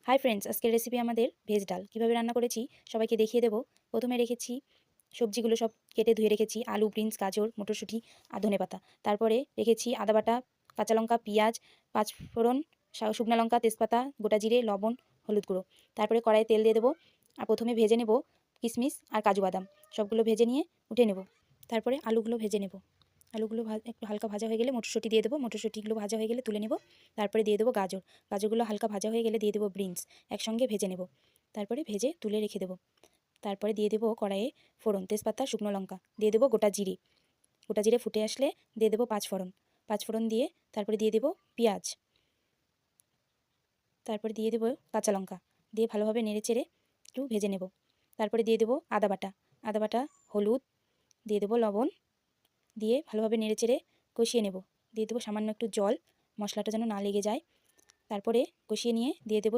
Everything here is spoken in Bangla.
হাই ফ্রেন্ডস, আজকের রেসিপি আমাদের ভেজ ডাল কীভাবে রান্না করেছি সবাইকে দেখিয়ে দেবো। প্রথমে রেখেছি সবজিগুলো সব কেটে ধুয়ে রেখেছি, আলু, বিনস, গাজর, মটরশুঁটি আর ধনেপাতা। তারপরে রেখেছি আদা বাটা, কাঁচা লঙ্কা, পেঁয়াজ, পাঁচফোড়ন, শুকনো লঙ্কা, তেজপাতা, গোটা জিরে, লবণ, হলুদ গুঁড়ো। তারপরে কড়াইয়ে তেল দিয়ে দেবো আর প্রথমে ভেজে নেব কিশমিশ আর কাজু বাদাম, সবগুলো ভেজে নিয়ে উঠে নেব। তারপরে আলুগুলো ভেজে নেব। আলুগুলো একটু হালকা ভাজা হয়ে গেলে মটরশুঁটি দিয়ে দেবো, মটরশুঁটিগুলো ভাজা হয়ে গেলে তুলে নেব। তারপরে দিয়ে দেবো গাজর, গাজরগুলো হালকা ভাজা হয়ে গেলে দিয়ে দেবো বিনস, একসঙ্গে ভেজে নেব। তারপরে ভেজে তুলে রেখে দেবো। তারপরে দিয়ে দেবো কড়াইয়ে ফোড়ন, তেজপাতা, শুকনো লঙ্কা, দিয়ে দেবো গোটা জিরে। গোটা জিরে ফুটে আসলে দিয়ে দেবো পাঁচফোড়ন, পাঁচফোড়ন দিয়ে তারপরে দিয়ে দেবো পেঁয়াজ, তারপরে দিয়ে দেবো কাঁচা লঙ্কা, দিয়ে ভালোভাবে নেড়ে চেড়ে একটু ভেজে নেব। তারপরে দিয়ে দেবো আদা বাটা, আদা বাটা, হলুদ, দিয়ে দেবো লবণ, দিয়ে ভালোভাবে নেড়ে চেড়ে কষিয়ে নেব। দিয়ে দেবো সামান্য একটু জল, মশলাটা যেন না লেগে যায়। তারপরে কষিয়ে নিয়ে দিয়ে দেবো